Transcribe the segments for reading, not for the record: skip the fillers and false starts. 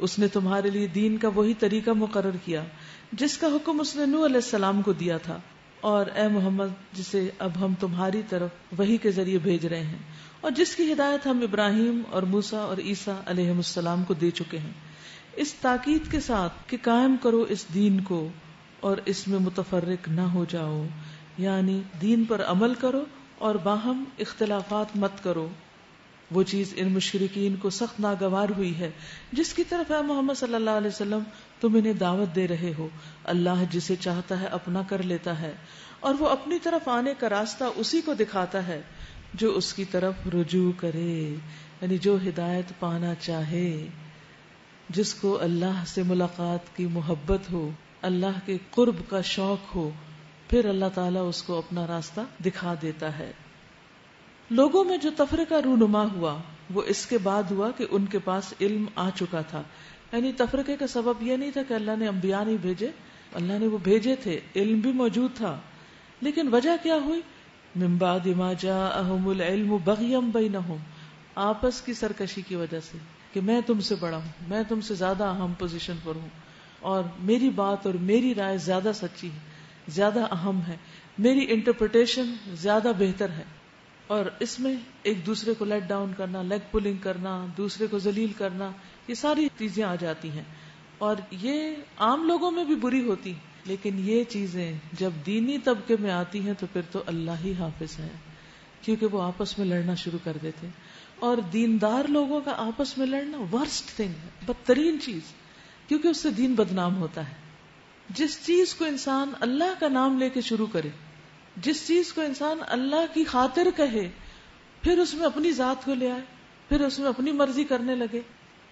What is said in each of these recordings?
اس نے تمہارے لیے دین کا وہی طریقہ مقرر کیا جس کا حکم اس نے نوح علیہ السلام کو دیا تھا، اور اے محمد جسے اب ہم تمہاری طرف وحی کے ذریعے بھیج رہے ہیں، اور جس کی ہدایت ہم ابراہیم اور موسیٰ اور عیسیٰ علیہ السلام کو دے چکے ہیں، اس تاکید کے ساتھ کہ قائم کرو اس دین کو اور اس میں متفرق نہ ہو جاؤ، یعنی دین پر عمل کرو اور باہم اختلافات مت کرو۔ وہ چیز ان مشرکین کو سخت ناگوار ہوئی ہے جس کی طرف اے محمد صلی اللہ علیہ وسلم تم انہیں دعوت دے رہے ہو۔ اللہ جسے چاہتا ہے اپنا کر لیتا ہے، اور وہ اپنی طرف آنے کا راستہ اسی کو دکھاتا ہے جو اس کی طرف رجوع کرے، یعنی جو ہدایت پانا چاہے، جس کو اللہ سے ملاقات کی محبت ہو، اللہ کے قرب کا شوق ہو، پھر اللہ تعالیٰ اس کو اپنا راستہ دکھا دیتا ہے۔ لوگوں میں جو تفرقہ رونما ہوا وہ اس کے بعد ہوا کہ ان کے پاس علم آ چکا تھا، یعنی تفرقے کا سبب یہ نہیں تھا کہ اللہ نے انبیاء نہیں بھیجے، اللہ نے وہ بھیجے تھے، علم بھی موجود تھا، لیکن وجہ کیا ہوئی؟ من بعد ما جاءہم العلم بغیا بینہم، آپس کی سرکشی کی وجہ سے کہ میں تم سے بڑا ہوں، میں تم سے زیادہ اہم پوزیشن پر ہوں، اور میری بات اور میری رائے زیادہ سچی ہے، زیادہ اہم ہے، میری انٹرپریٹیشن زیادہ بہتر ہے، اور اس میں ایک دوسرے کو لیٹ ڈاؤن کرنا، لیگ پولنگ کرنا، دوسرے کو ذلیل کرنا، یہ ساری چیزیں آ جاتی ہیں، اور یہ عام لوگوں میں بھی بری ہوتی، لیکن یہ چیزیں جب دینی طبقے میں آتی ہیں تو پھر تو اللہ ہی حافظ ہے، کیونکہ وہ آپس میں لڑنا شروع کر دیتے، اور دیندار لوگوں کا آپس میں لڑنا ورسٹ تھنگ ہے، بدترین چیز، کیونکہ اس سے دین بدنام ہوتا ہے۔ جس چیز کو انسان اللہ کا نام لے کے شروع کرے، جس چیز کو انسان اللہ کی خاطر کہے، پھر اس میں اپنی ذات کو لے آئے، پھر اس میں اپنی مرضی کرنے لگے،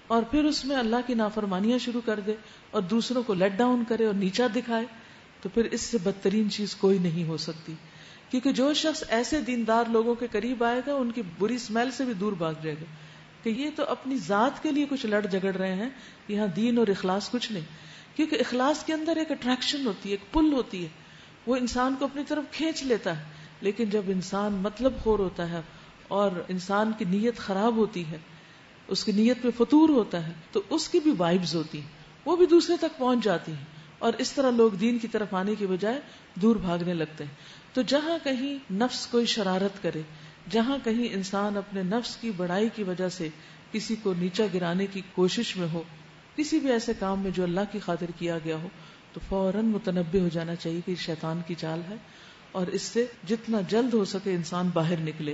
اور پھر اس میں اللہ کی نافرمانیاں شروع کر دے اور دوسروں کو لیٹ ڈاؤن کرے اور نیچا دکھائے، تو پھر اس سے بدترین چیز کوئی نہیں ہو سکتی، کیونکہ جو شخص ایسے دیندار لوگوں کے قریب آئے گا ان کی بری اسمیل سے بھی دور بھاگ جائے گا کہ یہ تو اپنی ذات کے لیے کچھ لڑ جگڑ رہے ہیں، یہاں دین اور اخلاص کچھ نہیں، کیونکہ اخلاص کے اندر ایک اٹریکشن ہوتی ہے، ایک پل ہوتی ہے، وہ انسان کو اپنی طرف کھینچ لیتا ہے، لیکن جب انسان مطلب خور ہوتا ہے اور انسان کی نیت خراب ہوتی ہے، اس کی نیت پہ فطور ہوتا ہے، تو اس کی بھی وائبز ہوتی ہیں، وہ بھی دوسرے تک پہنچ جاتی ہیں، اور اس طرح لوگ دین کی طرف آنے کی بجائے دور بھاگنے لگتے ہیں۔ تو جہاں کہیں نفس کوئی شرارت کرے، جہاں کہیں انسان اپنے نفس کی بڑائی کی وجہ سے کسی کو نیچا گرانے کی کوشش میں ہو، کسی بھی ایسے کام میں جو اللہ کی خاطر کیا گیا ہو، تو فوراً متنبہ ہو جانا چاہیے کہ شیطان کی چال ہے، اور اس سے جتنا جلد ہو سکے انسان باہر نکلے۔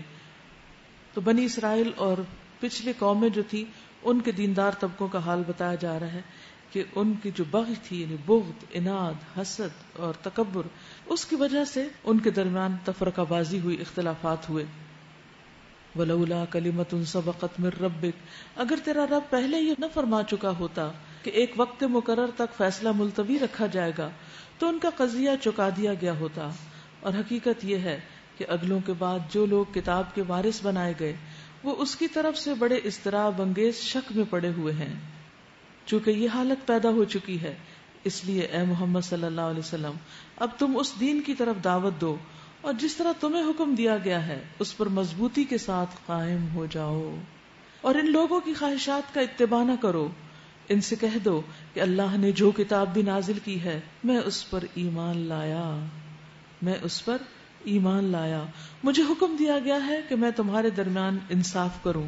تو بنی اسرائیل اور پچھلی قومیں جو تھی ان کے دیندار طبقوں کا حال بتایا جا رہا ہے کہ ان کی جو بغی تھی، یعنی بغض، اناد، حسد اور تکبر، اس کی وجہ سے ان کے درمیان تفرقہ بازی ہوئی، اختلافات ہوئے۔ وَلَوْلَا كَلِمَةٌ سَبَقَتْ مِن رَبِّكَ، اگر تیرا رب پہلے یہ نہ فرما چکا ہوتا کہ ایک وقت مقرر تک فیصلہ ملتوی رکھا جائے گا تو ان کا قضیہ چکا دیا گیا ہوتا۔ اور حقیقت یہ ہے کہ اگلوں کے بعد جو لوگ کتاب کے وارث بنائے گئے وہ اس کی طرف سے بڑے اضطراب انگیز شک میں پڑے ہوئے ہیں۔ چونکہ یہ حالت پیدا ہو چکی ہے، اس لیے اے محمد صلی اللہ علیہ وسلم اب تم اس دین کی طرف دعوت دو، اور جس طرح تمہیں حکم دیا گیا ہے اس پر مضبوطی کے ساتھ قائم ہو جاؤ، اور ان لوگوں کی خواہشات کا اتباع نہ کرو۔ ان سے کہہ دو کہ اللہ نے جو کتاب بھی نازل کی ہے میں اس پر ایمان لایا، میں اس پر ایمان لایا، مجھے حکم دیا گیا ہے کہ میں تمہارے درمیان انصاف کروں،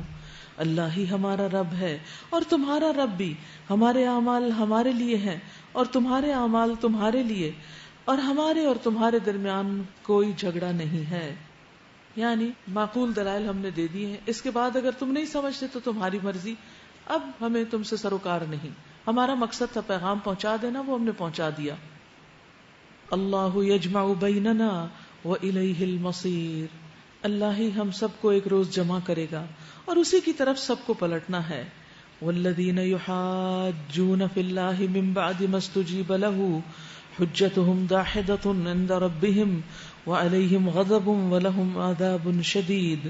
اللہ ہی ہمارا رب ہے اور تمہارا رب بھی، ہمارے اعمال ہمارے لیے ہیں اور تمہارے اعمال تمہارے لیے، اور ہمارے اور تمہارے درمیان کوئی جھگڑا نہیں ہے۔ یعنی معقول دلائل ہم نے دے دی ہیں، اس کے بعد اگر تم نہیں سمجھتے تو تمہاری مرضی، اب ہمیں تم سے سروکار نہیں، ہمارا مقصد تھا پیغام پہنچا دینا، وہ ہم نے پہنچا دیا۔ اللہ یجمع بیننا وإلیہ المصیر، اللہ ہی ہم سب کو ایک روز جمع کرے گا اور اسی کی طرف سب کو پلٹنا ہے۔ والذین یحاجون فی اللہ من بعد ما استجیب له حجتهم داحضۃ عند ربهم وعلیہم غضب ولہم عذاب شدید۔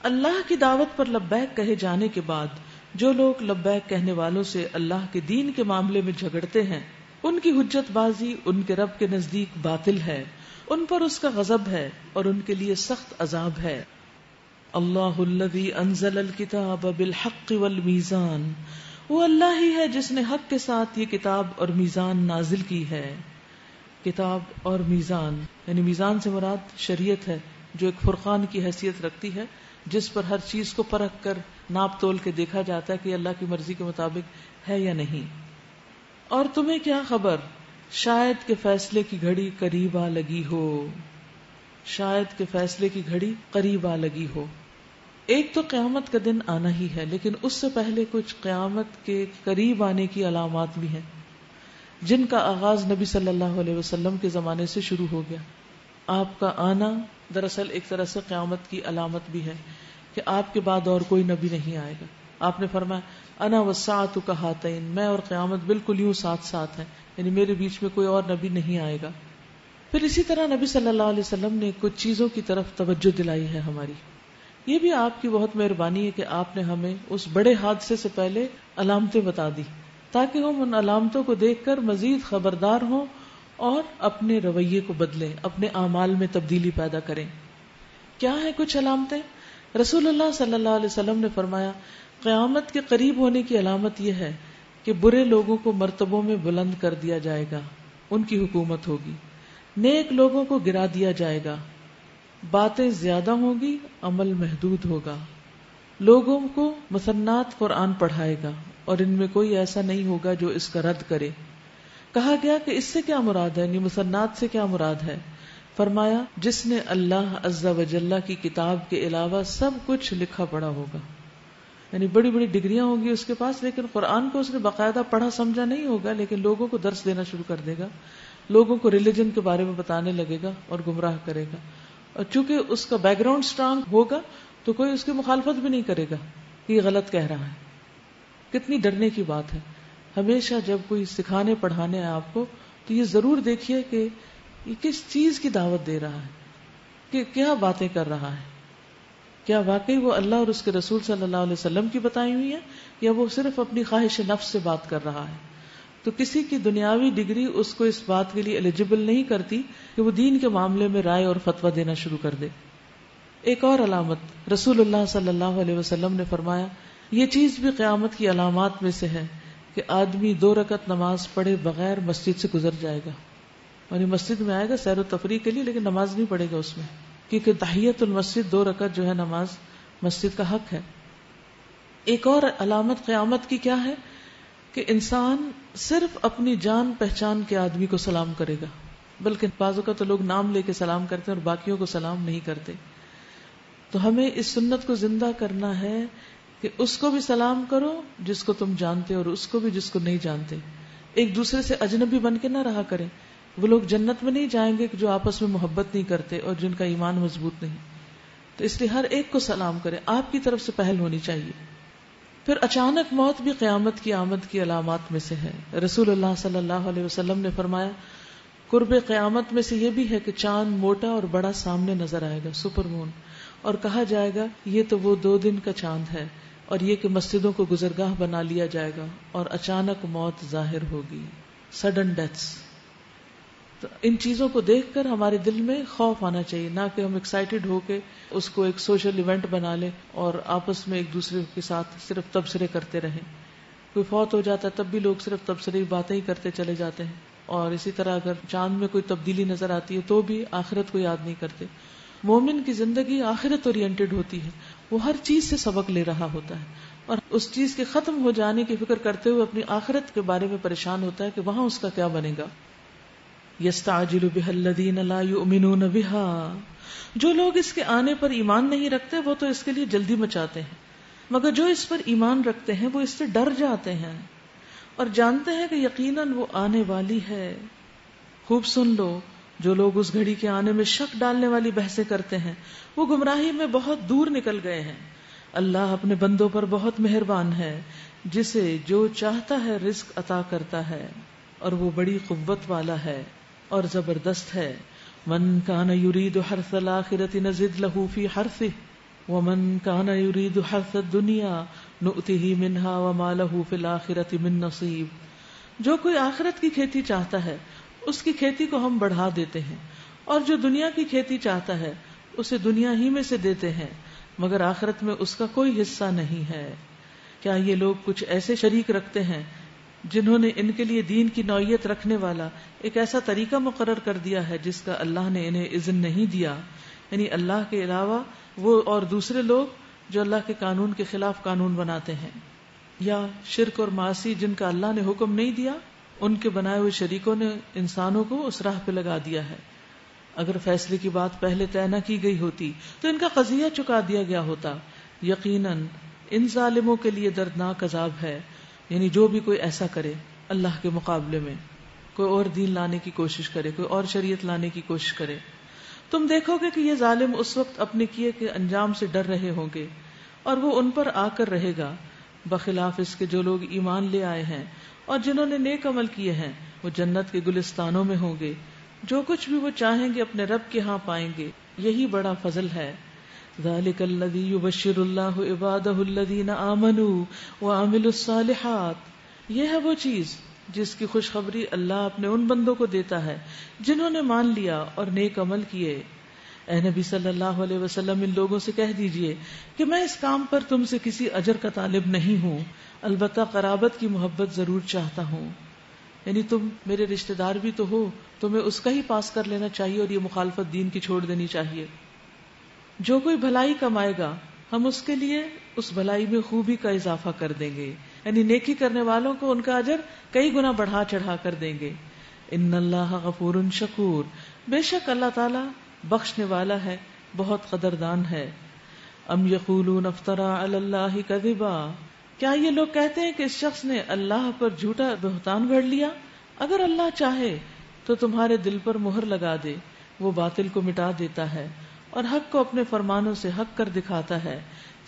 اللہ کی دعوت پر لبیک کہے جانے کے بعد جو لوگ لبیک کہنے والوں سے اللہ کے دین کے معاملے میں جھگڑتے ہیں، ان کی حجت بازی ان کے رب کے نزدیک باطل ہے، ان پر اس کا غضب ہے اور ان کے لیے سخت عذاب ہے۔ اللہ الذی انزل الکتاب بالحق والمیزان وہ اللہ ہی ہے جس نے حق کے ساتھ یہ کتاب اور میزان نازل کی ہے. کتاب اور میزان یعنی میزان سے مراد شریعت ہے جو ایک فرقان کی حیثیت رکھتی ہے جس پر ہر چیز کو پرکھ کر ناپ تول کے دیکھا جاتا ہے کہ اللہ کی مرضی کے مطابق ہے یا نہیں. اور تمہیں کیا خبر شاید کہ فیصلے کی گھڑی قریب آ لگی ہو. شاید کہ فیصلے کی گھڑی قریب آ لگی ہو. ایک تو قیامت کا دن آنا ہی ہے، لیکن اس سے پہلے کچھ قیامت کے قریب آنے کی علامات بھی ہیں جن کا آغاز نبی صلی اللہ علیہ وسلم کے زمانے سے شروع ہو گیا. آپ کا آنا دراصل ایک طرح سے قیامت کی علامت بھی ہے کہ آپ کے بعد اور کوئی نبی نہیں آئے گا. آپ نے فرمایا انا والساعۃ کہاتین، میں اور قیامت بالکل یوں ساتھ ساتھ ہیں، یعنی میرے بیچ میں کوئی اور نبی نہیں آئے گا. پھر اسی طرح نبی صلی اللہ علیہ وسلم نے کچھ چیزوں کی طرف توجہ دلائی ہے ہماری. یہ بھی آپ کی بہت مہربانی ہے کہ آپ نے ہمیں اس بڑے حادثے سے پہلے علامتیں بتا دی تاکہ ہم ان علامتوں کو دیکھ کر مزید خبردار ہوں اور اپنے رویے کو بدلیں، اپنے اعمال میں تبدیلی پیدا کریں. کیا ہیں کچھ علامتیں؟ رسول اللہ صلی اللہ علیہ وسلم نے فرمایا قیامت کے قریب ہونے کی علامت یہ ہے کہ برے لوگوں کو مرتبوں میں بلند کر دیا جائے گا، ان کی حکومت ہوگی. نیک لوگوں کو گرا دیا جائے گا، باتیں زیادہ ہوں گی، عمل محدود ہوگا. لوگوں کو مثنات قرآن پڑھائے گا اور ان میں کوئی ایسا نہیں ہوگا جو اس کا رد کرے. کہا گیا کہ اس سے کیا مراد ہے، یعنی مثنات سے کیا مراد ہے؟ فرمایا جس نے اللہ عز و جل کی کتاب کے علاوہ سب کچھ لکھا پڑھا ہوگا، یعنی بڑی بڑی ڈگریاں ہوں گی اس کے پاس، لیکن قرآن کو اس نے باقاعدہ پڑھا سمجھا نہیں ہوگا، لیکن لوگوں کو درس دینا شروع کر دے گا، لوگوں کو ریلیجن کے بارے میں بتانے لگے گا اور گمراہ کرے گا. اور چونکہ اس کا بیک گراؤنڈ اسٹرانگ ہوگا تو کوئی اس کی مخالفت بھی نہیں کرے گا کہ یہ غلط کہہ رہا ہے. کتنی ڈرنے کی بات ہے. ہمیشہ جب کوئی سکھانے پڑھانے آئے آپ کو تو یہ ضرور دیکھیے کہ یہ کس چیز کی دعوت دے رہا ہے، کہ کیا باتیں کر رہا ہے. کیا واقعی وہ اللہ اور اس کے رسول صلی اللہ علیہ وسلم کی بتائی ہوئی ہے یا وہ صرف اپنی خواہش نفس سے بات کر رہا ہے. تو کسی کی دنیاوی ڈگری اس کو اس بات کے لیے ایلیجیبل نہیں کرتی کہ وہ دین کے معاملے میں رائے اور فتویٰ دینا شروع کر دے. ایک اور علامت رسول اللہ صلی اللہ علیہ وسلم نے فرمایا یہ چیز بھی قیامت کی علامات میں سے ہے کہ آدمی 2 رکعت نماز پڑھے بغیر مسجد سے گزر جائے گا. یعنی مسجد میں آئے گا سیر و تفریح کے لیے لیکن نماز نہیں پڑھے گا اس میں، کیونکہ تحیت المسجد 2 رکعت جو ہے نماز مسجد کا حق ہے. ایک اور علامت قیامت کی کیا ہے کہ انسان صرف اپنی جان پہچان کے آدمی کو سلام کرے گا، بلکہ بعض اوقات تو لوگ نام لے کے سلام کرتے ہیں اور باقیوں کو سلام نہیں کرتے. تو ہمیں اس سنت کو زندہ کرنا ہے کہ اس کو بھی سلام کرو جس کو تم جانتے اور اس کو بھی جس کو نہیں جانتے. ایک دوسرے سے اجنبی بن کے نہ رہا کریں. وہ لوگ جنت میں نہیں جائیں گے جو آپس میں محبت نہیں کرتے اور جن کا ایمان مضبوط نہیں. تو اس لیے ہر ایک کو سلام کریں، آپ کی طرف سے پہل ہونی چاہیے. پھر اچانک موت بھی قیامت کی آمد کی علامات میں سے ہے. رسول اللہ صلی اللہ علیہ وسلم نے فرمایا قرب قیامت میں سے یہ بھی ہے کہ چاند موٹا اور بڑا سامنے نظر آئے گا، سپر مون، اور کہا جائے گا یہ تو وہ 2 دن کا چاند ہے، اور یہ کہ مسجدوں کو گزرگاہ بنا لیا جائے گا اور اچانک موت ظاہر ہوگی، سڈن ڈیتھس. تو ان چیزوں کو دیکھ کر ہمارے دل میں خوف آنا چاہیے، نہ کہ ہم ایکسائٹیڈ ہو کے اس کو ایک سوشل ایونٹ بنا لیں اور آپس میں ایک دوسرے کے ساتھ صرف تبصرے کرتے رہیں. کوئی فوت ہو جاتا ہے تب بھی لوگ صرف تبصرے باتیں ہی کرتے چلے جاتے ہیں، اور اسی طرح اگر چاند میں کوئی تبدیلی نظر آتی ہے تو بھی آخرت کو یاد نہیں کرتے. مومن کی زندگی آخرت اورینٹڈ ہوتی ہے، وہ ہر چیز سے سبق لے رہا ہوتا ہے اور اس چیز کے ختم ہو جانے کی فکر کرتے ہوئے اپنی آخرت کے بارے میں پریشان ہوتا ہے کہ وہاں اس کا کیا بنے گا. یستعجل بها الذین لا یؤمنون بها، جو لوگ اس کے آنے پر ایمان نہیں رکھتے وہ تو اس کے لیے جلدی مچاتے ہیں، مگر جو اس پر ایمان رکھتے ہیں وہ اس سے ڈر جاتے ہیں اور جانتے ہیں کہ یقیناً وہ آنے والی ہے. خوب سن لو، جو لوگ اس گھڑی کے آنے میں شک ڈالنے والی بحثیں کرتے ہیں وہ گمراہی میں بہت دور نکل گئے ہیں. اللہ اپنے بندوں پر بہت مہربان ہے، جسے جو چاہتا ہے رزق عطا کرتا ہے اور وہ بڑی قوت والا ہے اور زبردست ہے. من کان یرید حرث الآخرۃ نزد له فی حرثه ومن کان یرید حرث الدنیا نؤتہ منہا وما له فی الآخرۃ من نصیب. جو کوئی آخرت کی کھیتی چاہتا ہے اس کی کھیتی کو ہم بڑھا دیتے ہیں، اور جو دنیا کی کھیتی چاہتا ہے اسے دنیا ہی میں سے دیتے ہیں، مگر آخرت میں اس کا کوئی حصہ نہیں ہے. کیا یہ لوگ کچھ ایسے شریک رکھتے ہیں جنہوں نے ان کے لیے دین کی نوعیت رکھنے والا ایک ایسا طریقہ مقرر کر دیا ہے جس کا اللہ نے انہیں اذن نہیں دیا، یعنی اللہ کے علاوہ وہ اور دوسرے لوگ جو اللہ کے قانون کے خلاف قانون بناتے ہیں، یا شرک اور معاصی جن کا اللہ نے حکم نہیں دیا، ان کے بنائے ہوئے شریکوں نے انسانوں کو اس راہ پہ لگا دیا ہے۔ اگر فیصلے کی بات پہلے طے نہ کی گئی ہوتی تو ان کا قضیہ چکا دیا گیا ہوتا۔ یقیناً ان ظالموں کے لیے دردناک عذاب ہے، یعنی جو بھی کوئی ایسا کرے اللہ کے مقابلے میں، کوئی اور دین لانے کی کوشش کرے، کوئی اور شریعت لانے کی کوشش کرے، تم دیکھو گے کہ یہ ظالم اس وقت اپنے کیے کے انجام سے ڈر رہے ہوں گے اور وہ ان پر آ کر رہے گا، بخلاف اس کے جو لوگ ایمان لے آئے ہیں اور جنہوں نے نیک عمل کیے ہیں وہ جنت کے گلستانوں میں ہوں گے، جو کچھ بھی وہ چاہیں گے اپنے رب کے ہاں پائیں گے، یہی بڑا فضل ہے۔ ذالک الذی یبشر اللہ عبادہ الذین آمنوا وعملوا الصالحات، یہ ہے وہ چیز جس کی خوشخبری اللہ اپنے ان بندوں کو دیتا ہے جنہوں نے مان لیا اور نیک عمل کیے۔ اے نبی صلی اللہ علیہ وسلم، ان لوگوں سے کہہ دیجئے کہ میں اس کام پر تم سے کسی اجر کا طالب نہیں ہوں، البتہ قرابت کی محبت ضرور چاہتا ہوں، یعنی تم میرے رشتہ دار بھی تو ہو، تمہیں اس کا ہی پاس کر لینا چاہیے اور یہ مخالفت دین کی چھوڑ دینی چاہیے۔ جو کوئی بھلائی کمائے گا ہم اس کے لیے اس بھلائی میں خوبی کا اضافہ کر دیں گے، یعنی نیکی کرنے والوں کو ان کا اجر کئی گنا بڑھا چڑھا کر دیں گے۔ ان اللہ غفور شکور، بے شک اللہ تعالی بخشنے والا ہے، بہت قدردان ہے۔ ام یقولون افترى علی اللہ کذبا، کیا یہ لوگ کہتے ہیں کہ اس شخص نے اللہ پر جھوٹا بہتان گھڑ لیا؟ اگر اللہ چاہے تو تمہارے دل پر مہر لگا دے، وہ باطل کو مٹا دیتا ہے اور حق کو اپنے فرمانوں سے حق کر دکھاتا ہے،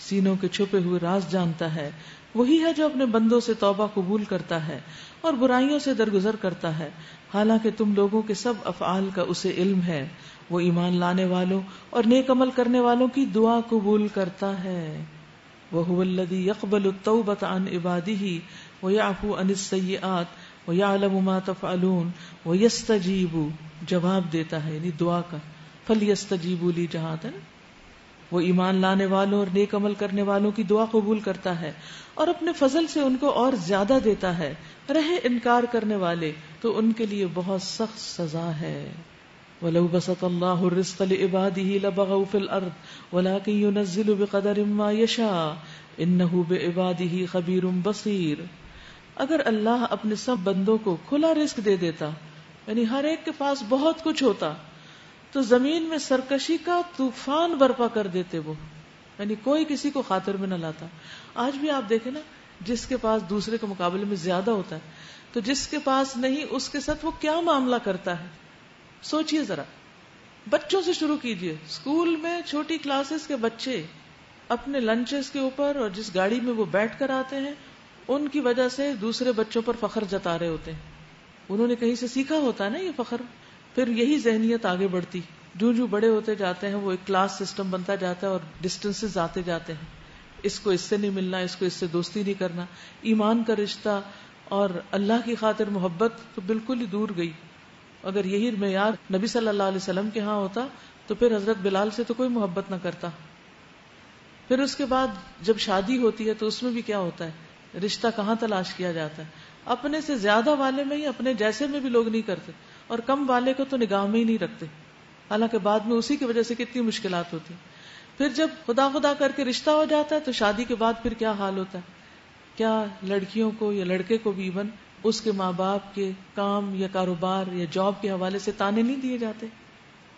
سینوں کے چھپے ہوئے راز جانتا ہے، وہی ہے جو اپنے بندوں سے توبہ قبول کرتا ہے اور برائیوں سے درگزر کرتا ہے، حالانکہ تم لوگوں کے سب افعال کا اسے علم ہے، وہ ایمان لانے والوں اور نیک عمل کرنے والوں کی دعا قبول کرتا ہے۔ وَهُوَ الَّذِي يَقْبَلُ التَّوْبَةَ عَنْ عِبَادِهِ وَيَعْفُو عَنِ السَّيِّئَاتِ وَيَعْلَمُ مَا تَفْعَلُونَ وَيَسْتَجِيبُ، جواب دیتا ہے یعنی دعا کا، فَلْيَسْتَجِيبُوا لِي جہاتًا، وہ ایمان لانے والوں اور نیک عمل کرنے والوں کی دعا قبول کرتا ہے اور اپنے فضل سے ان کو اور زیادہ دیتا ہے، رہے انکار کرنے والے تو ان کے لیے بہت سخت سزا ہے۔ وَلَوْ بَسَطَ اللَّهُ الرِّزْقَ لِعِبَادِهِ لَبَغَوْا فِي الْأَرْضِ وَلَٰكِن يُنَزِّلُ بِقَدَرٍ مَّا يَشَاءُ إِنَّهُ بِعِبَادِهِ خَبِيرٌ بَصِيرٌ، اگر اللہ اپنے سب بندوں کو کھلا رزق دے دیتا، یعنی ہر ایک کے پاس بہت کچھ ہوتا، تو زمین میں سرکشی کا طوفان برپا کر دیتے وہ، یعنی کوئی کسی کو خاطر میں نہ لاتا۔ آج بھی آپ دیکھیں نا، جس کے پاس دوسرے کے مقابلے میں زیادہ ہوتا ہے تو جس کے پاس نہیں اس کے ساتھ وہ کیا معاملہ کرتا ہے، سوچئے ذرا۔ بچوں سے شروع کیجئے، اسکول میں چھوٹی کلاسز کے بچے اپنے لنچز کے اوپر اور جس گاڑی میں وہ بیٹھ کر آتے ہیں ان کی وجہ سے دوسرے بچوں پر فخر جتا رہے ہوتے ہیں، انہوں نے کہیں سے سیکھا ہوتا ہے نا یہ فخر، پھر یہی ذہنیت آگے بڑھتی، جو بڑے ہوتے جاتے ہیں وہ ایک کلاس سسٹم بنتا جاتا ہے اور ڈسٹنسز آتے جاتے ہیں، اس کو اس سے نہیں ملنا، اس کو اس سے دوستی نہیں کرنا، ایمان کا رشتہ اور اللہ کی خاطر محبت تو بالکل ہی دور گئی۔ اگر یہی معیار نبی صلی اللہ علیہ وسلم کے ہاں ہوتا تو پھر حضرت بلال سے تو کوئی محبت نہ کرتا۔ پھر اس کے بعد جب شادی ہوتی ہے تو اس میں بھی کیا ہوتا ہے، رشتہ کہاں تلاش کیا جاتا ہے، اپنے سے زیادہ والے میں ہی، اپنے جیسے میں بھی لوگ نہیں کرتے اور کم والے کو تو نگاہ میں ہی نہیں رکھتے، حالانکہ بعد میں اسی کی وجہ سے کتنی مشکلات ہوتی ہیں۔ پھر جب خدا خدا کر کے رشتہ ہو جاتا ہے تو شادی کے بعد پھر کیا حال ہوتا ہے، کیا لڑکیوں کو یا لڑکے کو بھی ایون اس کے ماں باپ کے کام یا کاروبار یا جاب کے حوالے سے تانے نہیں دیے جاتے؟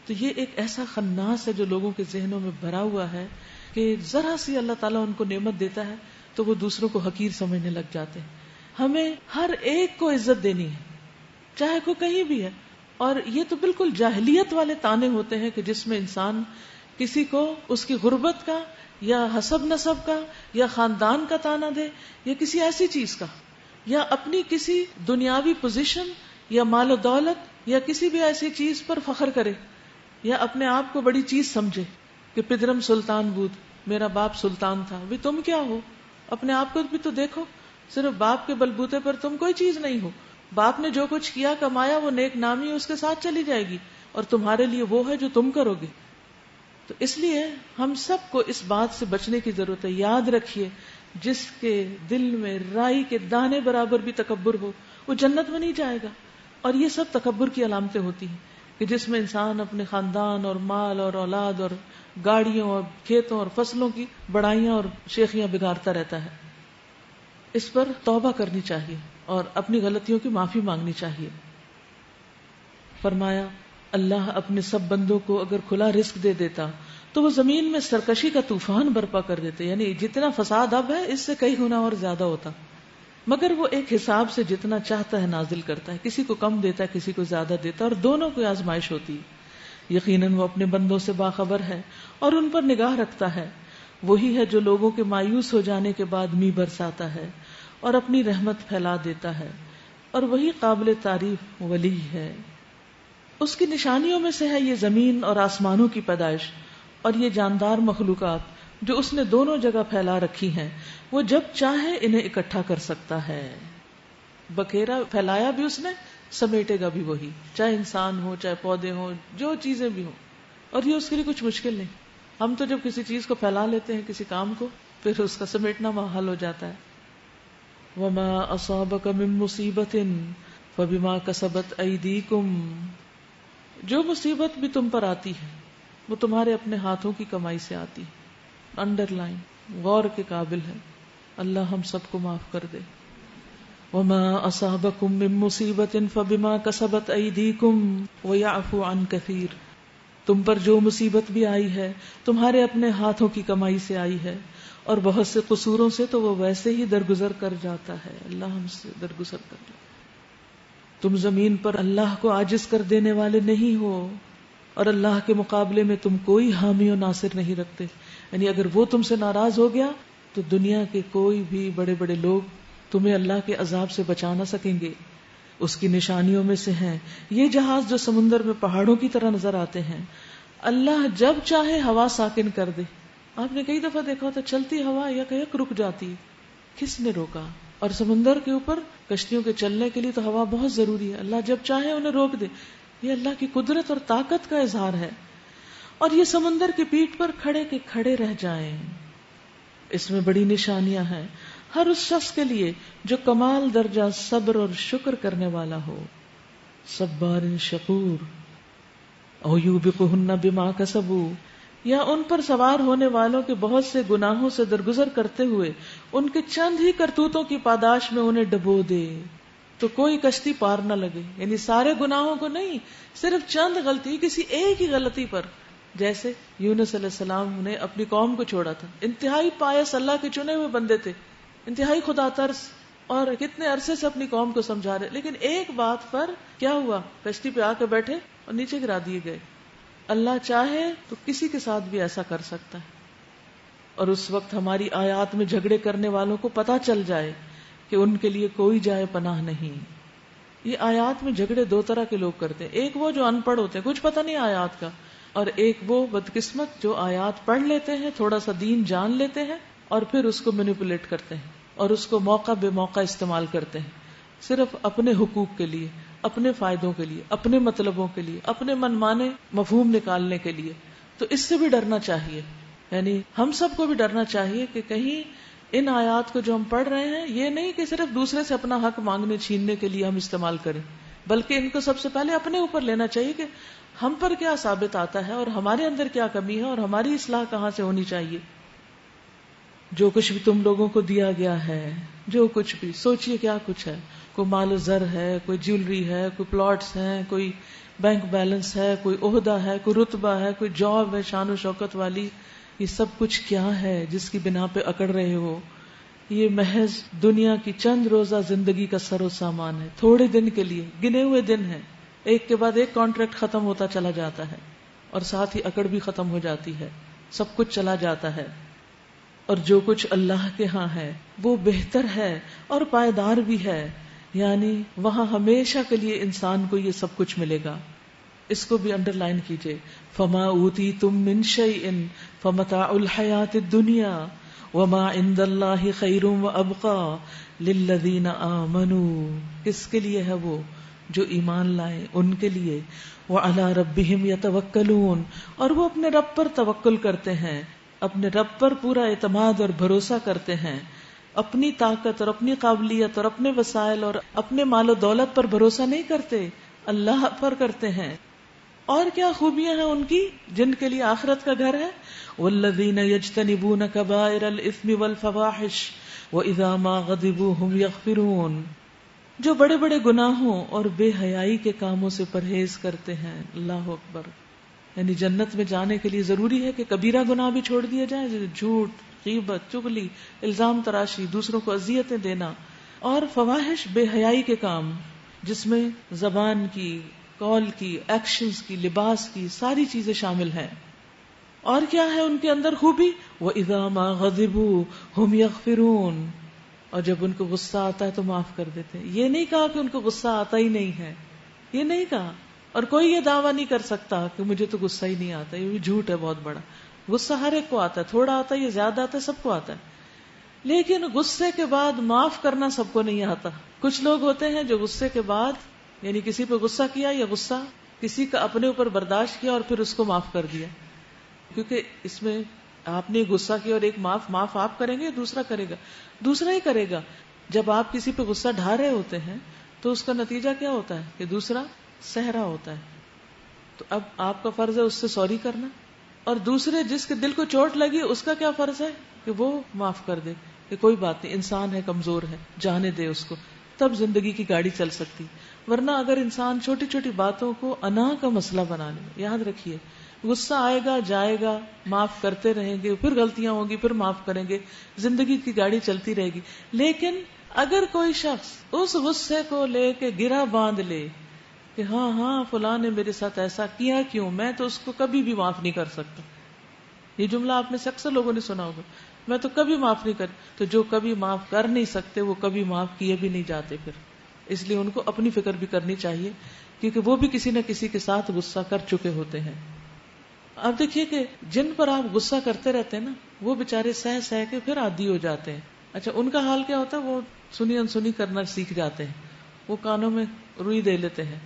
تو یہ ایک ایسا خناس ہے جو لوگوں کے ذہنوں میں بھرا ہوا ہے کہ ذرا سی اللہ تعالیٰ ان کو نعمت دیتا ہے تو وہ دوسروں کو حقیر سمجھنے لگ جاتے ہیں۔ ہمیں ہر ایک کو عزت دینی ہے، چاہے کوئی کہیں بھی ہے، اور یہ تو بالکل جاہلیت والے تانے ہوتے ہیں کہ جس میں انسان کسی کو اس کی غربت کا یا حسب نسب کا یا خاندان کا تانا دے یا کسی ایسی چیز کا، یا اپنی کسی دنیاوی پوزیشن یا مال و دولت یا کسی بھی ایسی چیز پر فخر کرے یا اپنے آپ کو بڑی چیز سمجھے کہ پدرم سلطان بود، میرا باپ سلطان تھا۔ بھی تم کیا ہو؟ اپنے آپ کو بھی تو دیکھو، صرف باپ کے بلبوتے پر تم کوئی چیز نہیں ہو۔ باپ نے جو کچھ کیا کمایا وہ نیک نامی اس کے ساتھ چلی جائے گی اور تمہارے لیے وہ ہے جو تم کرو گے۔ تو اس لیے ہم سب کو اس بات سے بچنے کی ضرورت ہے۔ یاد رکھیے جس کے دل میں رائی کے دانے برابر بھی تکبر ہو وہ جنت میں نہیں جائے گا. اور یہ سب تکبر کی علامتیں ہوتی ہیں کہ جس میں انسان اپنے خاندان اور مال اور اولاد اور گاڑیوں اور کھیتوں اور فصلوں کی بڑائیاں اور شیخیاں بگاڑتا رہتا ہے. اس پر توبہ کرنی چاہیے اور اپنی غلطیوں کی معافی مانگنی چاہیے. فرمایا اللہ اپنے سب بندوں کو اگر کھلا رزق دے دیتا تو وہ زمین میں سرکشی کا طوفان برپا کر دیتے، یعنی جتنا فساد اب ہے اس سے کئی گنا اور زیادہ ہوتا، مگر وہ ایک حساب سے جتنا چاہتا ہے نازل کرتا ہے، کسی کو کم دیتا ہے کسی کو زیادہ دیتا ہے، اور دونوں کو آزمائش ہوتی ہے. یقیناً وہ اپنے بندوں سے باخبر ہے اور ان پر نگاہ رکھتا ہے. وہی ہے جو لوگوں کے مایوس ہو جانے کے بعد می برساتا ہے اور اپنی رحمت پھیلا دیتا ہے، اور وہی قابل تعریف ولی ہے. اس کی نشانیوں میں سے ہے یہ زمین اور آسمانوں کی پیدائش اور یہ جاندار مخلوقات جو اس نے دونوں جگہ پھیلا رکھی ہیں. وہ جب چاہے انہیں اکٹھا کر سکتا ہے. بکھیرا پھیلایا بھی اس نے، سمیٹے گا بھی وہی، چاہے انسان ہو چاہے پودے ہوں جو چیزیں بھی ہوں، اور یہ اس کے لیے کچھ مشکل نہیں. ہم تو جب کسی چیز کو پھیلا لیتے ہیں کسی کام کو پھر اس کا سمیٹنا محال ہو جاتا ہے. وما اصابک من مصیبت فبما کسبت ایدیکم، جو مصیبت بھی تم پر آتی ہے وہ تمہارے اپنے ہاتھوں کی کمائی سے آتی ہے. انڈر لائن غور کے قابل ہے. اللہ ہم سب کو معاف کر دے. وما اصابکم من مصیبت فبما کسبت ایدیکم ویعفو عن کثیر، تم پر جو مصیبت بھی آئی ہے تمہارے اپنے ہاتھوں کی کمائی سے آئی ہے، اور بہت سے قصوروں سے تو وہ ویسے ہی درگزر کر جاتا ہے. اللہ ہم سے درگزر کر جاتا. تم زمین پر اللہ کو عاجز کر دینے والے نہیں ہو، اور اللہ کے مقابلے میں تم کوئی حامی و ناصر نہیں رکھتے. یعنی اگر وہ تم سے ناراض ہو گیا تو دنیا کے کوئی بھی بڑے بڑے لوگ تمہیں اللہ کے عذاب سے بچا نہ سکیں گے. اس کی نشانیوں میں سے ہیں یہ جہاز جو سمندر میں پہاڑوں کی طرح نظر آتے ہیں. اللہ جب چاہے ہوا ساکن کر دے. آپ نے کئی دفعہ دیکھا ہوتا چلتی ہوا یا کہیں رک جاتی، کس نے روکا؟ اور سمندر کے اوپر کشتیوں کے چلنے کے لیے تو ہوا بہت ضروری ہے. اللہ جب چاہے انہیں روک دے. یہ اللہ کی قدرت اور طاقت کا اظہار ہے. اور یہ سمندر کی پیٹھ پر کھڑے کے کھڑے رہ جائیں. اس میں بڑی نشانیاں ہیں ہر اس شخص کے لیے جو کمال درجہ صبر اور شکر کرنے والا ہو. صبار شکور. او یوبقہن بما کسبوا، یا ان پر سوار ہونے والوں کے بہت سے گناہوں سے درگزر کرتے ہوئے ان کے چند ہی کرتوتوں کی پاداش میں انہیں ڈبو دے تو کوئی کشتی پار نہ لگے. یعنی سارے گناہوں کو نہیں، صرف چند غلطی، کسی ایک ہی غلطی پر. جیسے یونس علیہ السلام نے اپنی قوم کو چھوڑا تھا، انتہائی پایس اللہ کے چنے ہوئے بندے تھے، انتہائی خدا ترس، اور کتنے عرصے سے اپنی قوم کو سمجھا رہے، لیکن ایک بات پر کیا ہوا، کشتی پہ آ کے بیٹھے اور نیچے گرا دیے گئے. اللہ چاہے تو کسی کے ساتھ بھی ایسا کر سکتا ہے. اور اس وقت ہماری آیات میں جھگڑے کرنے والوں کو پتا چل جائے کہ ان کے لیے کوئی جائے پناہ نہیں. یہ آیات میں جھگڑے دو طرح کے لوگ کرتے ہیں. ایک وہ جو ان پڑھ ہوتے ہیں، کچھ پتہ نہیں آیات کا، اور ایک وہ بدقسمت جو آیات پڑھ لیتے ہیں، تھوڑا سا دین جان لیتے ہیں اور پھر اس کو مینیپولیٹ کرتے ہیں اور اس کو موقع بے موقع استعمال کرتے ہیں، صرف اپنے حقوق کے لیے، اپنے فائدوں کے لیے، اپنے مطلبوں کے لیے، اپنے من مانے مفہوم نکالنے کے لیے. تو اس سے بھی ڈرنا چاہیے. یعنی ہم سب کو بھی ڈرنا چاہیے کہ کہیں ان آیات کو جو ہم پڑھ رہے ہیں یہ نہیں کہ صرف دوسرے سے اپنا حق مانگنے چھیننے کے لیے ہم استعمال کریں، بلکہ ان کو سب سے پہلے اپنے اوپر لینا چاہیے کہ ہم پر کیا ثابت آتا ہے اور ہمارے اندر کیا کمی ہے اور ہماری اصلاح کہاں سے ہونی چاہیے. جو کچھ بھی تم لوگوں کو دیا گیا ہے، جو کچھ بھی، سوچئے کیا کچھ ہے. کوئی مال و زر ہے، کوئی جیولری ہے، کوئی پلاٹس ہیں، کوئی بینک بیلنس ہے، کوئی عہدہ ہے، کوئی رتبہ ہے، کوئی جاب ہے شان و شوکت والی. یہ سب کچھ کیا ہے جس کی بنا پہ اکڑ رہے ہو؟ یہ محض دنیا کی چند روزہ زندگی کا سر و سامان ہے. تھوڑے دن کے لیے، گنے ہوئے دن ہیں، ایک کے بعد ایک کانٹریکٹ ختم ہوتا چلا جاتا ہے اور ساتھ ہی اکڑ بھی ختم ہو جاتی ہے، سب کچھ چلا جاتا ہے. اور جو کچھ اللہ کے ہاں ہے وہ بہتر ہے اور پائیدار بھی ہے. یعنی وہاں ہمیشہ کے لیے انسان کو یہ سب کچھ ملے گا. اس کو بھی انڈر لائن کیجئے. فما اوتیتم من شیء فمتاع الحیات الدنیا وما عند اللہ خیر وابقى للذین آمنوا. کس کے لیے ہے وہ؟ جو ایمان لائے، ان کے لیے. وعلی ربہم یتوکلون، اور وہ اپنے رب پر توکل کرتے ہیں، اپنے رب پر پورا اعتماد اور بھروسہ کرتے ہیں. اپنی طاقت اور اپنی قابلیت اور اپنے وسائل اور اپنے مال و دولت پر بھروسہ نہیں کرتے، اللہ پر کرتے ہیں. اور کیا خوبیاں ہیں ان کی جن کے لیے آخرت کا گھر ہے. والذین یجتنبون کبائر الاثم والفواحش واذا ما غضبوا هم یغفرون، جو بڑے بڑے گناہوں اور بے حیائی کے کاموں سے پرہیز کرتے ہیں. اللہ اکبر. یعنی جنت میں جانے کے لیے ضروری ہے کہ کبیرہ گناہ بھی چھوڑ دیا جائے، جیسے جھوٹ، غیبت، چغلی، الزام تراشی، دوسروں کو اذیتیں دینا، اور فواحش بے حیائی کے کام جس میں زبان کی، قول کی، ایکشنز کی، لباس کی، ساری چیزیں شامل ہیں. اور کیا ہے ان کے اندر خوبی؟ وَإِذَا مَا غَضِبُوا هُمْ يَغْفِرُونَ، اور جب ان کو غصہ آتا ہے تو معاف کر دیتے ہیں. یہ نہیں کہا کہ ان کو غصہ آتا ہی نہیں ہے، یہ نہیں کہا. اور کوئی یہ دعویٰ نہیں کر سکتا کہ مجھے تو غصہ ہی نہیں آتا. یہ بھی جھوٹ ہے بہت بڑا. غصہ ہر ایک کو آتا ہے، تھوڑا آتا ہے یا زیادہ آتا ہے، سب کو آتا ہے. لیکن غصے کے بعد معاف کرنا سب کو نہیں آتا. کچھ لوگ ہوتے ہیں جو غصے کے بعد، یعنی کسی پہ غصہ کیا یا غصہ کسی کا اپنے اوپر برداشت کیا اور پھر اس کو معاف کر دیا. کیونکہ اس میں آپ نے غصہ کیا اور ایک معاف آپ کریں گے، دوسرا کرے گا، دوسرا ہی کرے گا. جب آپ کسی پہ غصہ ڈھا رہے ہوتے ہیں تو اس کا نتیجہ کیا ہوتا ہے کہ دوسرا سہ رہا ہوتا ہے. تو اب آپ کا فرض ہے اس سے سوری کرنا، اور دوسرے جس کے دل کو چوٹ لگی اس کا کیا فرض ہے کہ وہ معاف کر دے کہ کوئی بات نہیں، انسان ہے، کمزور ہے، جانے دے اس کو. تب زندگی کی گاڑی چل سکتی. ورنہ اگر انسان چھوٹی چھوٹی باتوں کو انا کا مسئلہ بنا لے، یاد رکھیے غصہ آئے گا، جائے گا، معاف کرتے رہیں گے، پھر غلطیاں ہوں گی، پھر معاف کریں گے، زندگی کی گاڑی چلتی رہے گی. لیکن اگر کوئی شخص اس غصے کو لے کے گرہ باندھ لے کہ ہاں فلاں نے میرے ساتھ ایسا کیا، کیوں، میں تو اس کو کبھی بھی معاف نہیں کر سکتا. یہ جملہ آپ میں سے اکثر لوگوں نے سنا ہوگا، میں تو کبھی معاف نہیں کر. تو جو کبھی معاف کر نہیں سکتے وہ کبھی معاف کیے بھی نہیں جاتے پھر. اس لیے ان کو اپنی فکر بھی کرنی چاہیے، کیونکہ وہ بھی کسی نہ کسی کے ساتھ غصہ کر چکے ہوتے ہیں. اب دیکھیے کہ جن پر آپ غصہ کرتے رہتے ہیں نا، وہ بےچارے سہ کے پھر عادی ہو جاتے ہیں. اچھا، ان کا حال کیا ہوتا ہے؟ وہ سنی انسنی کرنا سیکھ جاتے ہیں، وہ کانوں میں روئی دے لیتے ہیں.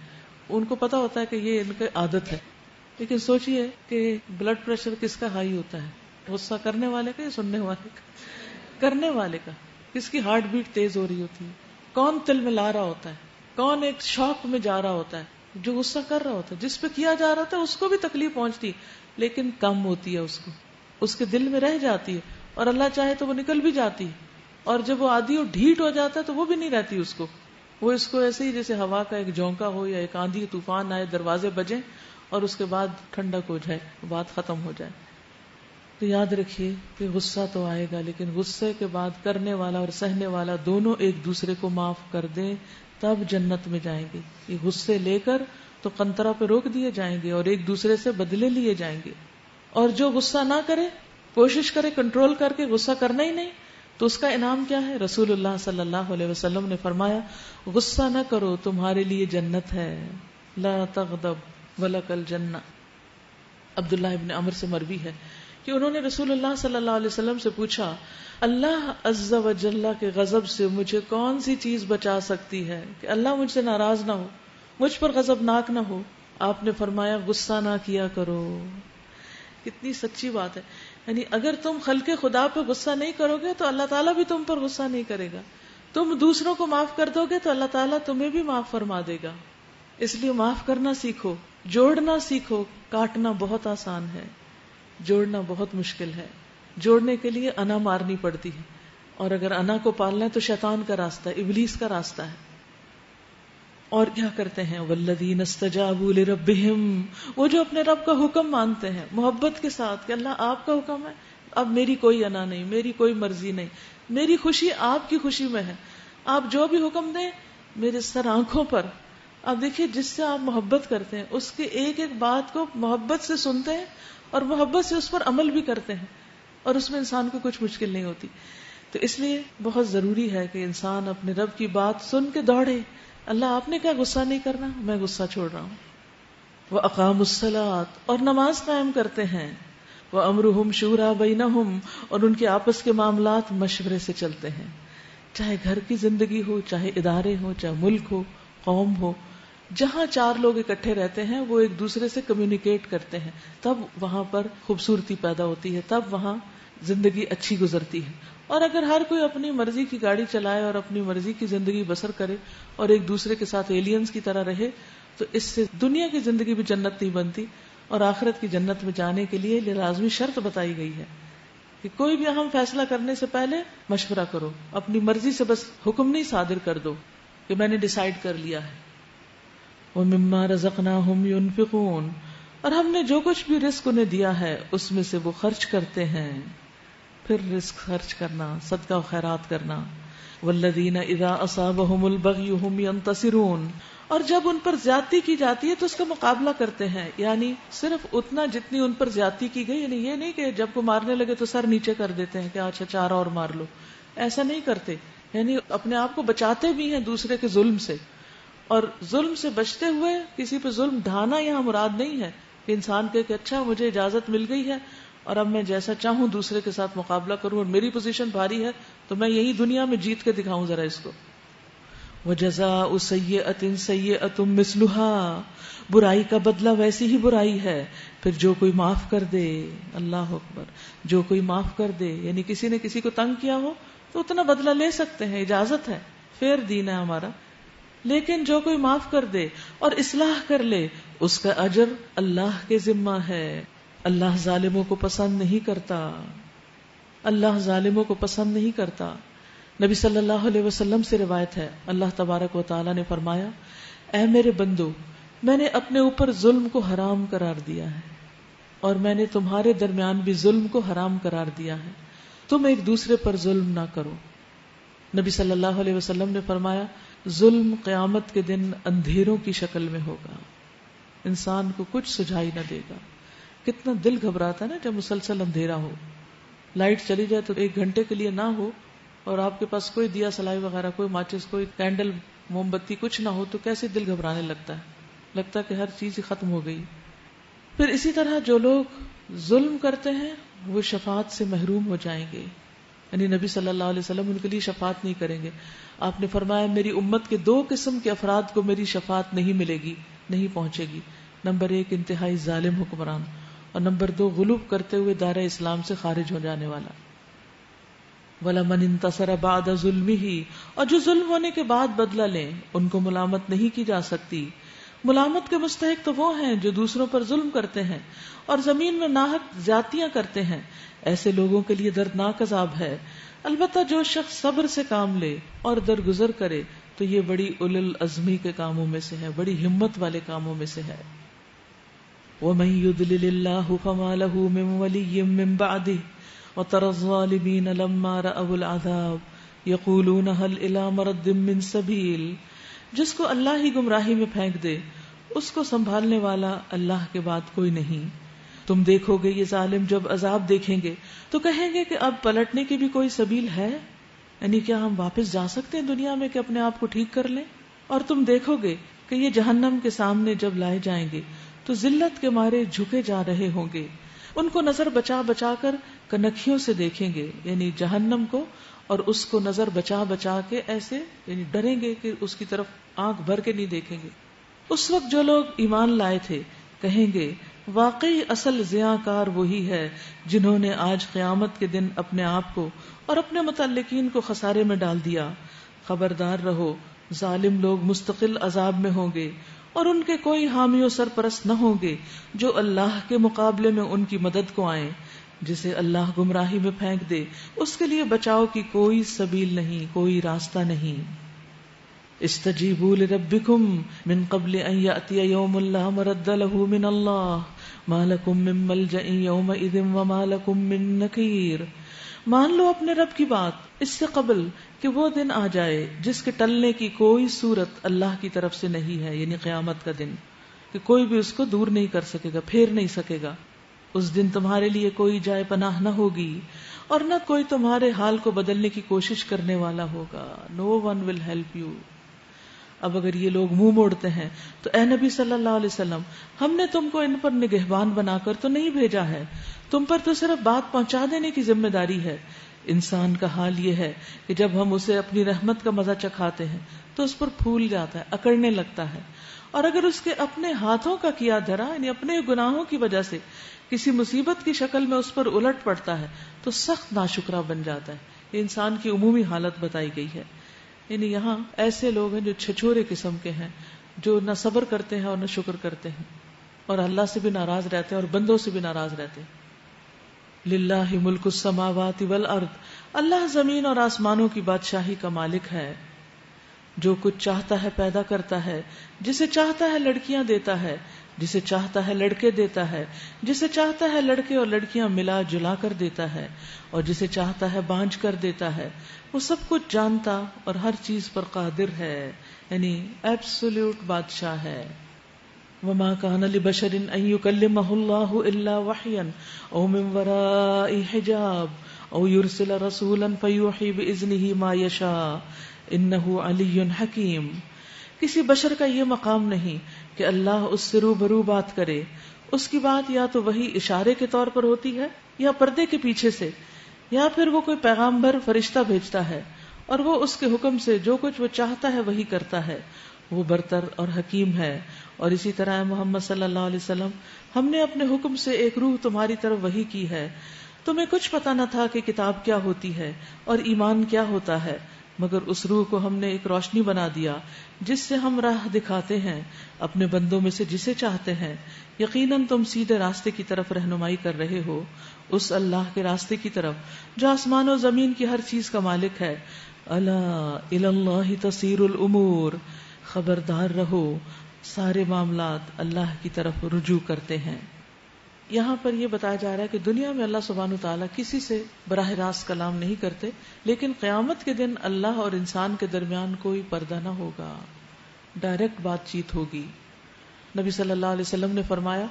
ان کو پتا ہوتا ہے کہ یہ ان کی عادت ہے. لیکن سوچئے کہ بلڈ پریشر کس کا ہائی ہوتا ہے؟ غصہ کرنے والے کا یا سننے والے کا؟ کرنے والے کا. کس کی ہارٹ بیٹ تیز ہو رہی ہوتی ہے، کون تل میں لا رہا ہوتا ہے، کون ایک شوق میں جا رہا ہوتا ہے. جو غصہ کر رہا ہوتا ہے، جس پہ کیا جا رہا تھا اس کو بھی تکلیف پہنچتی ہے، لیکن کم ہوتی ہے، اس کے دل میں رہ جاتی ہے، اور اللہ چاہے تو وہ نکل بھی جاتی ہے. اور جب وہ عادی اور ڈھیٹ ہو جاتا ہے تو وہ بھی نہیں رہتی اس کو. وہ اس کو ایسے ہی جیسے ہوا کا ایک جھونکا ہو یا ایک آندھی طوفان آئے، دروازے بجیں اور اس کے بعد ٹھنڈک ہو جائے، بات ختم ہو جائے. تو یاد رکھیے کہ غصہ تو آئے گا، لیکن غصے کے بعد کرنے والا اور سہنے والا دونوں ایک دوسرے کو معاف کر دیں، تب جنت میں جائیں گے. یہ غصے لے کر تو قنطرہ پہ روک دیے جائیں گے اور ایک دوسرے سے بدلے لیے جائیں گے. اور جو غصہ نہ کرے، کوشش کرے کنٹرول کر کے غصہ کرنا ہی نہیں، تو اس کا انعام کیا ہے؟ رسول اللہ صلی اللہ علیہ وسلم نے فرمایا، غصہ نہ کرو، تمہارے لیے جنت ہے. لا تغضب ولک الجنہ. عبداللہ ابن عمر سے مروی ہے کہ انہوں نے رسول اللہ صلی اللہ علیہ وسلم سے پوچھا، اللہ عز و جل کے غضب سے مجھے کون سی چیز بچا سکتی ہے کہ اللہ مجھ سے ناراض نہ ہو، مجھ پر غضبناک نہ ہو؟ آپ نے فرمایا، غصہ نہ کیا کرو. کتنی سچی بات ہے. یعنی اگر تم خلق خدا پہ غصہ نہیں کرو گے تو اللہ تعالیٰ بھی تم پر غصہ نہیں کرے گا. تم دوسروں کو معاف کر دو گے تو اللہ تعالیٰ تمہیں بھی معاف فرما دے گا. اس لیے معاف کرنا سیکھو، جوڑنا سیکھو. کاٹنا بہت آسان ہے، جوڑنا بہت مشکل ہے. جوڑنے کے لیے انا مارنی پڑتی ہے، اور اگر انا کو پالنا ہے تو شیطان کا راستہ ہے، ابلیس کا راستہ ہے. اور کیا کرتے ہیں؟ والذین استجابوا لربہم، وہ جو اپنے رب کا حکم مانتے ہیں محبت کے ساتھ کہ اللہ آپ کا حکم ہے، اب میری کوئی انا نہیں، میری کوئی مرضی نہیں، میری خوشی آپ کی خوشی میں ہے، آپ جو بھی حکم دیں میرے سر آنکھوں پر. آپ دیکھیے جس سے آپ محبت کرتے ہیں اس کے ایک ایک بات کو محبت سے سنتے ہیں اور محبت سے اس پر عمل بھی کرتے ہیں، اور اس میں انسان کو کچھ مشکل نہیں ہوتی. تو اس لیے بہت ضروری ہے کہ انسان اپنے رب کی بات سن کے دوڑے. اللہ آپ نے کیا غصہ نہیں کرنا، میں غصہ چھوڑ رہا ہوں. وَأَقَامُوا الصَّلَاةَ، اور نماز قائم کرتے ہیں. وَأَمْرُهُمْ شُورَىٰ بَيْنَهُمْ، اور ان کے آپس کے معاملات مشورے سے چلتے ہیں. چاہے گھر کی زندگی ہو، چاہے ادارے ہو، چاہے ملک ہو، قوم ہو، جہاں چار لوگ اکٹھے رہتے ہیں وہ ایک دوسرے سے کمیونیکیٹ کرتے ہیں، تب وہاں پر خوبصورتی پیدا ہوتی ہے، تب وہاں زندگی اچھی گزرتی ہے. اور اگر ہر کوئی اپنی مرضی کی گاڑی چلائے اور اپنی مرضی کی زندگی بسر کرے اور ایک دوسرے کے ساتھ ایلینز کی طرح رہے تو اس سے دنیا کی زندگی بھی جنت نہیں بنتی، اور آخرت کی جنت میں جانے کے لیے لازمی شرط بتائی گئی ہے کہ کوئی بھی اہم فیصلہ کرنے سے پہلے مشورہ کرو، اپنی مرضی سے بس حکم نہیں صادر کر دو کہ میں نے ڈیسائیڈ کر لیا ہے۔ وَمِمَّا رَزَقْنَاهُمْ يُنْفِقُونَ، اور ہم نے جو کچھ بھی رزق انہیں دیا ہے اس میں سے وہ خرچ کرتے ہیں۔ پھر رزق خرچ کرنا، صدقہ و خیرات کرنا۔ وَالَّذِينَ إِذَا أَصَابَهُمُ الْبَغْيُ هُمْ يَنْتَصِرُونَ، اور جب ان پر زیادتی کی جاتی ہے تو اس کا مقابلہ کرتے ہیں، یعنی صرف اتنا جتنی ان پر زیادتی کی گئی، یعنی یہ نہیں کہ جب کو مارنے لگے تو سر نیچے کر دیتے ہیں کہ اچھا 4 اور مار لو، ایسا نہیں کرتے، یعنی اپنے آپ کو بچاتے بھی ہیں دوسرے کے ظلم سے، اور ظلم سے بچتے ہوئے کسی پہ ظلم ڈھانا یہاں مراد نہیں ہے کہ انسان کہ اچھا مجھے اجازت مل گئی ہے اور اب میں جیسا چاہوں دوسرے کے ساتھ مقابلہ کروں اور میری پوزیشن بھاری ہے تو میں یہی دنیا میں جیت کے دکھاؤں ذرا اس کو۔ وَجَزَاءُ سَيِّئَةٍ سَيِّئَةٌ مِثْلُهَا، برائی کا بدلہ ویسی ہی برائی ہے، پھر جو کوئی معاف کر دے، اللہ اکبر، جو کوئی معاف کر دے، یعنی کسی نے کسی کو تنگ کیا ہو تو اتنا بدلہ لے سکتے ہیں، اجازت ہے، فیر دین ہے ہمارا، لیکن جو کوئی معاف کر دے اور اصلاح کر لے اس کا اجر اللہ کے ذمہ ہے۔ اللہ ظالموں کو پسند نہیں کرتا، اللہ ظالموں کو پسند نہیں کرتا۔ نبی صلی اللہ علیہ وسلم سے روایت ہے، اللہ تبارک و تعالی نے فرمایا، اے میرے بندو، میں نے اپنے اوپر ظلم کو حرام قرار دیا ہے اور میں نے تمہارے درمیان بھی ظلم کو حرام قرار دیا ہے، تم ایک دوسرے پر ظلم نہ کرو۔ نبی صلی اللہ علیہ وسلم نے فرمایا، ظلم قیامت کے دن اندھیروں کی شکل میں ہوگا، انسان کو کچھ سجھائی نہ دے گا۔ کتنا دل گھبراتا ہے نا جب مسلسل اندھیرا ہو، لائٹ چلی جائے تو 1 گھنٹے کے لیے نہ ہو اور آپ کے پاس کوئی دیا سلائی وغیرہ، کوئی ماچس، کوئی کینڈل، موم بتی کچھ نہ ہو تو کیسے دل گھبرانے لگتا ہے، لگتا ہے کہ ہر چیز ہی ختم ہو گئی۔ پھر اسی طرح جو لوگ ظلم کرتے ہیں وہ شفاعت سے محروم ہو جائیں گے، یعنی نبی صلی اللہ علیہ وسلم ان کے لیے شفاعت نہیں کریں گے۔ آپ نے فرمایا، میری امت کے 2 قسم کے افراد کو میری شفاعت نہیں ملے گی، نہیں پہنچے گی۔ نمبر 1 انتہائی ظالم حکمران، اور نمبر 2 غلوب کرتے ہوئے دائرہ اسلام سے خارج ہو جانے والا۔ وَلَمَنِ انتَصَرَ بَعْدَ ظُلْمِهِ، اور جو ظلم ہونے کے بعد بدلہ لیں ان کو ملامت نہیں کی جا سکتی۔ ملامت کے مستحق تو وہ ہیں جو دوسروں پر ظلم کرتے ہیں اور زمین میں ناحق زیادتیاں کرتے ہیں، ایسے لوگوں کے لیے دردناک عذاب ہے۔ البتہ جو شخص صبر سے کام لے اور درگزر کرے تو یہ بڑی اولو العزمی کے کاموں میں سے ہے، بڑی ہمت والے کاموں میں سے ہے۔ وَمَن يُضْلِلِ اللَّهُ فَمَا لَهُ مِن وَلِيٍّ مِّن بَعْدِهِ وَتَرَى الظَّالِمِينَ لَمَّا رَأَوُا الْعَذَابَ يَقُولُونَ هَلْ إِلَىٰ مَرَدٍّ مِّن سَبِيلٍ، جس کو اللہ ہی گمراہی میں پھینک دے اس کو سنبھالنے والا اللہ کے بعد کوئی نہیں۔ تم دیکھو گے یہ ظالم جب عذاب دیکھیں گے تو کہیں گے کہ اب پلٹنے کی بھی کوئی سبیل ہے، یعنی کیا ہم واپس جا سکتے ہیں دنیا میں کہ اپنے آپ کو ٹھیک کر لیں؟ اور تم دیکھو گے کہ یہ جہنم کے سامنے جب لائے جائیں گے تو ذلت کے مارے جھکے جا رہے ہوں گے، ان کو نظر بچا بچا کر کنکھیوں سے دیکھیں گے، یعنی جہنم کو، اور اس کو نظر بچا بچا کے ایسے یعنی ڈریں گے کہ اس کی طرف آنکھ بھر کے نہیں دیکھیں گے۔ اس وقت جو لوگ ایمان لائے تھے کہیں گے، واقعی اصل زیاں کار وہی ہے جنہوں نے آج قیامت کے دن اپنے آپ کو اور اپنے متعلقین کو خسارے میں ڈال دیا۔ خبردار رہو، ظالم لوگ مستقل عذاب میں ہوں گے اور ان کے کوئی حامی و سرپرست نہ ہوں گے جو اللہ کے مقابلے میں ان کی مدد کو آئیں۔ جسے اللہ گمراہی میں پھینک دے اس کے لیے بچاؤ کی کوئی سبیل نہیں، کوئی راستہ نہیں۔ استجیبوا لربکم من قبل ان یأتی یوم لا مرد له من اللہ ما لکم من ملجأ یومئذ وما لکم من نکیر۔ مان لو اپنے رب کی بات اس سے قبل کہ وہ دن آ جائے جس کے ٹلنے کی کوئی صورت اللہ کی طرف سے نہیں ہے، یعنی قیامت کا دن، کہ کوئی بھی اس کو دور نہیں کر سکے گا، پھیر نہیں سکے گا۔ اس دن تمہارے لیے کوئی جائے پناہ نہ ہوگی اور نہ کوئی تمہارے حال کو بدلنے کی کوشش کرنے والا ہوگا۔ No one will help you۔ اب اگر یہ لوگ منہ موڑتے ہیں تو اے نبی صلی اللہ علیہ وسلم، ہم نے تم کو ان پر نگہبان بنا کر تو نہیں بھیجا ہے، تم پر تو صرف بات پہنچا دینے کی ذمہ داری ہے۔ انسان کا حال یہ ہے کہ جب ہم اسے اپنی رحمت کا مزہ چکھاتے ہیں تو اس پر پھول جاتا ہے، اکڑنے لگتا ہے، اور اگر اس کے اپنے ہاتھوں کا کیا دھرا یعنی اپنے گناہوں کی وجہ سے کسی مصیبت کی شکل میں اس پر الٹ پڑتا ہے تو سخت ناشکرا بن جاتا ہے، یہ انسان کی عمومی حالت بتائی گئی ہے. یعنی یہاں ایسے لوگ ہیں جو چھچورے قسم کے ہیں، جو نہ صبر کرتے ہیں اور نہ شکر کرتے ہیں، اور اللہ سے بھی ناراض رہتے ہیں اور بندوں سے بھی ناراض رہتے ہیں. للہ ملک السماوات والارض، اللہ زمین اور آسمانوں کی بادشاہی کا مالک ہے. جو کچھ چاہتا ہے پیدا کرتا ہے، جسے چاہتا ہے لڑکیاں دیتا ہے، جسے چاہتا ہے لڑکے دیتا ہے، جسے چاہتا ہے لڑکے اور لڑکیاں ملا جلا کر دیتا ہے، اور جسے چاہتا ہے بانجھ کر دیتا ہے. وہ سب کچھ جانتا اور ہر چیز پر قادر ہے، یعنی ایبسولوٹ بادشاہ ہے. وما كان لبشر ان يكلمه الله الا وحيا او من وراء حجاب او يرسل رسولا فيوحي باذنه ما يشاء انه علي حكيم. کسی بشر کا یہ مقام نہیں کہ اللہ اس سے روبرو بات کرے. اس کی بات یا تو وہی اشارے کے طور پر ہوتی ہے یا پردے کے پیچھے سے، یا پھر وہ کوئی پیغامبر فرشتہ بھیجتا ہے اور وہ اس کے حکم سے جو کچھ وہ چاہتا ہے وہی کرتا ہے. وہ برتر اور حکیم ہے. اور اسی طرح اے محمد صلی اللہ علیہ وسلم، ہم نے اپنے حکم سے ایک روح تمہاری طرف وحی کی ہے. تمہیں کچھ پتا نہ تھا کہ کتاب کیا ہوتی ہے اور ایمان کیا ہوتا ہے، مگر اس روح کو ہم نے ایک روشنی بنا دیا جس سے ہم راہ دکھاتے ہیں اپنے بندوں میں سے جسے چاہتے ہیں. یقیناً تم سیدھے راستے کی طرف رہنمائی کر رہے ہو، اس اللہ کے راستے کی طرف جو آسمان و زمین کی ہر چیز کا مالک ہے. الا الی اللہ تصیر الامور، خبردار رہو سارے معاملات اللہ کی طرف رجوع کرتے ہیں. یہاں پر یہ بتایا جا رہا ہے کہ دنیا میں اللہ سبحانہ وتعالیٰ کسی سے براہ راست کلام نہیں کرتے، لیکن قیامت کے دن اللہ اور انسان کے درمیان کوئی پردہ نہ ہوگا، ڈائریکٹ بات چیت ہوگی. نبی صلی اللہ علیہ وسلم نے فرمایا،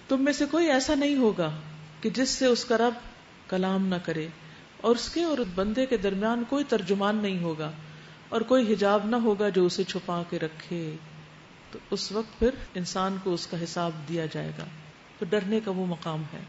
تم میں سے کوئی ایسا نہیں ہوگا کہ جس سے اس کا رب کلام نہ کرے، اور اس کے اور بندے کے درمیان کوئی ترجمان نہیں ہوگا اور کوئی حجاب نہ ہوگا جو اسے چھپا کے رکھے. تو اس وقت پھر انسان کو اس کا حساب دیا جائے گا. تو ڈرنے کا وہ مقام ہے.